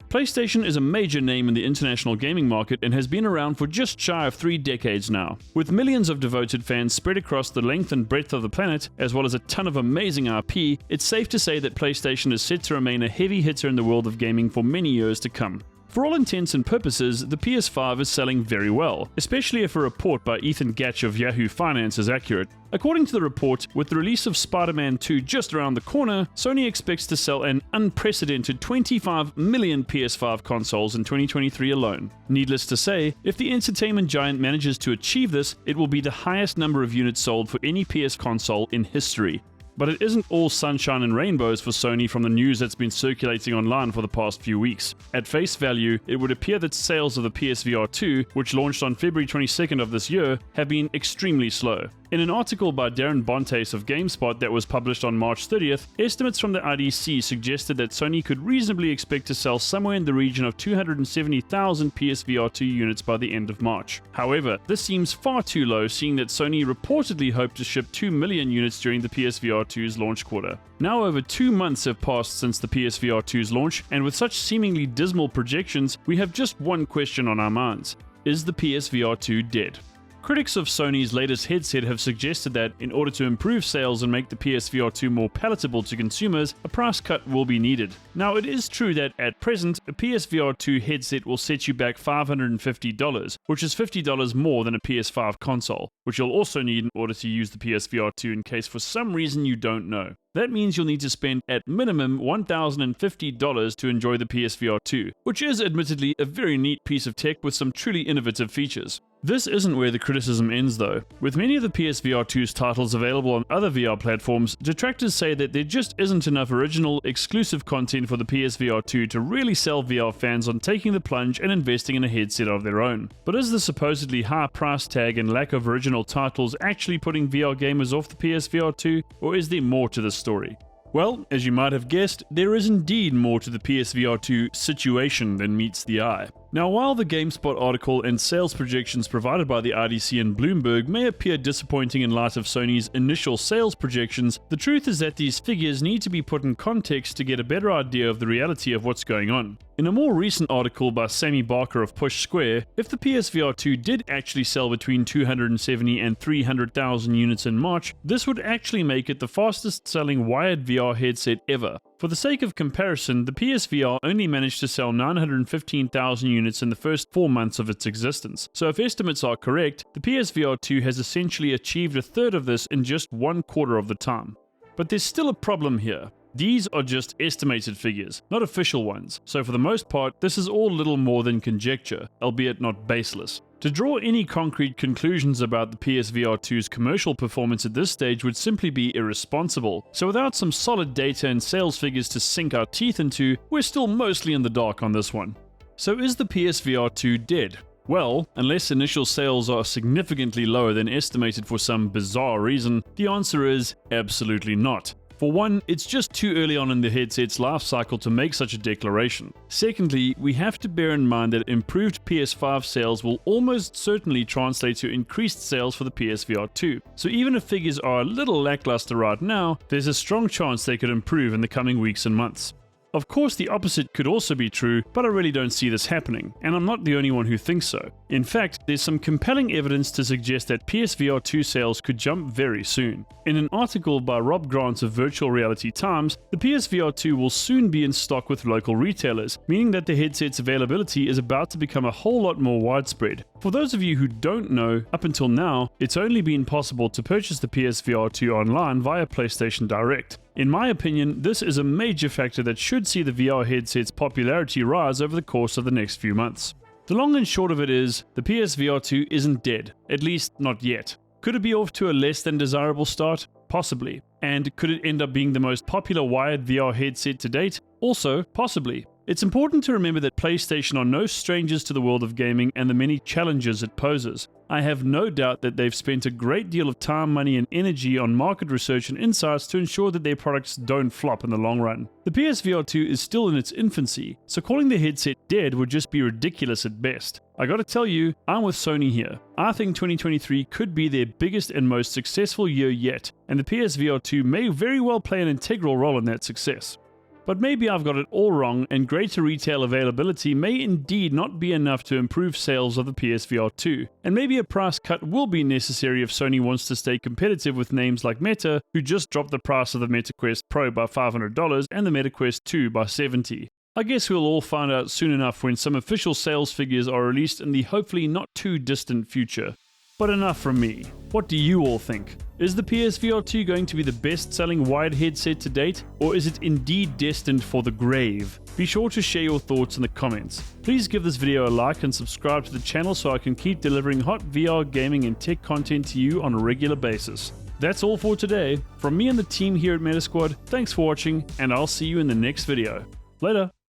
PlayStation is a major name in the international gaming market and has been around for just shy of 3 decades now. With millions of devoted fans spread across the length and breadth of the planet, as well as a ton of amazing IP, it's safe to say that PlayStation is set to remain a heavy hitter in the world of gaming for many years to come. For all intents and purposes, the PS5 is selling very well, especially if a report by Ethan Gatch of Yahoo Finance is accurate. According to the report, with the release of Spider-Man 2 just around the corner, Sony expects to sell an unprecedented 25 million PS5 consoles in 2023 alone. Needless to say, if the entertainment giant manages to achieve this, it will be the highest number of units sold for any PS console in history. But it isn't all sunshine and rainbows for Sony from the news that's been circulating online for the past few weeks. At face value, it would appear that sales of the PSVR2, which launched on February 22nd of this year, have been extremely slow. In an article by Darren Bontes of GameSpot that was published on March 30th, estimates from the IDC suggested that Sony could reasonably expect to sell somewhere in the region of 270,000 PSVR2 units by the end of March. However, this seems far too low, seeing that Sony reportedly hoped to ship 2 million units during the PSVR2's launch quarter. Now over 2 months have passed since the PSVR2's launch, and with such seemingly dismal projections, we have just one question on our minds. Is the PSVR2 dead? Critics of Sony's latest headset have suggested that, in order to improve sales and make the PSVR2 more palatable to consumers, a price cut will be needed. Now, it is true that, at present, a PSVR2 headset will set you back $550, which is $50 more than a PS5 console, which you'll also need in order to use the PSVR2 in case for some reason you don't know. That means you'll need to spend at minimum $1,050 to enjoy the PSVR2, which is admittedly a very neat piece of tech with some truly innovative features. This isn't where the criticism ends though. With many of the PSVR2's titles available on other VR platforms, detractors say that there just isn't enough original, exclusive content for the PSVR2 to really sell VR fans on taking the plunge and investing in a headset of their own. But is the supposedly high price tag and lack of original titles actually putting VR gamers off the PSVR2, or is there more to this story? Well, as you might have guessed, there is indeed more to the PSVR2 situation than meets the eye. Now, while the GameSpot article and sales projections provided by the IDC and Bloomberg may appear disappointing in light of Sony's initial sales projections, the truth is that these figures need to be put in context to get a better idea of the reality of what's going on. In a more recent article by Sammy Barker of Push Square, if the PSVR2 did actually sell between 270 and 300,000 units in March, this would actually make it the fastest selling wired VR headset ever. For the sake of comparison, the PSVR only managed to sell 915,000 units in the first 4 months of its existence. So if estimates are correct, the PSVR2 has essentially achieved a third of this in just 1/4 of the time. But there's still a problem here. These are just estimated figures, not official ones, so for the most part, this is all little more than conjecture, albeit not baseless. To draw any concrete conclusions about the PSVR2's commercial performance at this stage would simply be irresponsible, so without some solid data and sales figures to sink our teeth into, we're still mostly in the dark on this one. So is the PSVR2 dead? Well, unless initial sales are significantly lower than estimated for some bizarre reason, the answer is absolutely not. For one, it's just too early on in the headset's life cycle to make such a declaration. Secondly, we have to bear in mind that improved PS5 sales will almost certainly translate to increased sales for the PSVR2. So even if figures are a little lackluster right now, there's a strong chance they could improve in the coming weeks and months. Of course, the opposite could also be true, but I really don't see this happening, and I'm not the only one who thinks so. In fact, there's some compelling evidence to suggest that PSVR2 sales could jump very soon. In an article by Rob Grant of Virtual Reality Times, the PSVR2 will soon be in stock with local retailers, meaning that the headset's availability is about to become a whole lot more widespread. For those of you who don't know, up until now, it's only been possible to purchase the PSVR2 online via PlayStation Direct. In my opinion, this is a major factor that should see the VR headset's popularity rise over the course of the next few months. The long and short of it is, the PSVR2 isn't dead, at least not yet. Could it be off to a less than desirable start? Possibly. And could it end up being the most popular wired VR headset to date? Also, possibly. It's important to remember that PlayStation are no strangers to the world of gaming and the many challenges it poses. I have no doubt that they've spent a great deal of time, money, and energy on market research and insights to ensure that their products don't flop in the long run. The PSVR2 is still in its infancy, so calling the headset dead would just be ridiculous at best. I gotta tell you, I'm with Sony here. I think 2023 could be their biggest and most successful year yet, and the PSVR2 may very well play an integral role in that success. But maybe I've got it all wrong, and greater retail availability may indeed not be enough to improve sales of the PSVR 2, and maybe a price cut will be necessary if Sony wants to stay competitive with names like Meta, who just dropped the price of the Meta Quest Pro by $500 and the Meta Quest 2 by $70. I guess we'll all find out soon enough when some official sales figures are released in the hopefully not too distant future. But enough from me. What do you all think? Is the PSVR 2 going to be the best-selling wired headset to date, or is it indeed destined for the grave? Be sure to share your thoughts in the comments. Please give this video a like and subscribe to the channel so I can keep delivering hot VR gaming and tech content to you on a regular basis. That's all for today. From me and the team here at Metasquad, thanks for watching, and I'll see you in the next video. Later!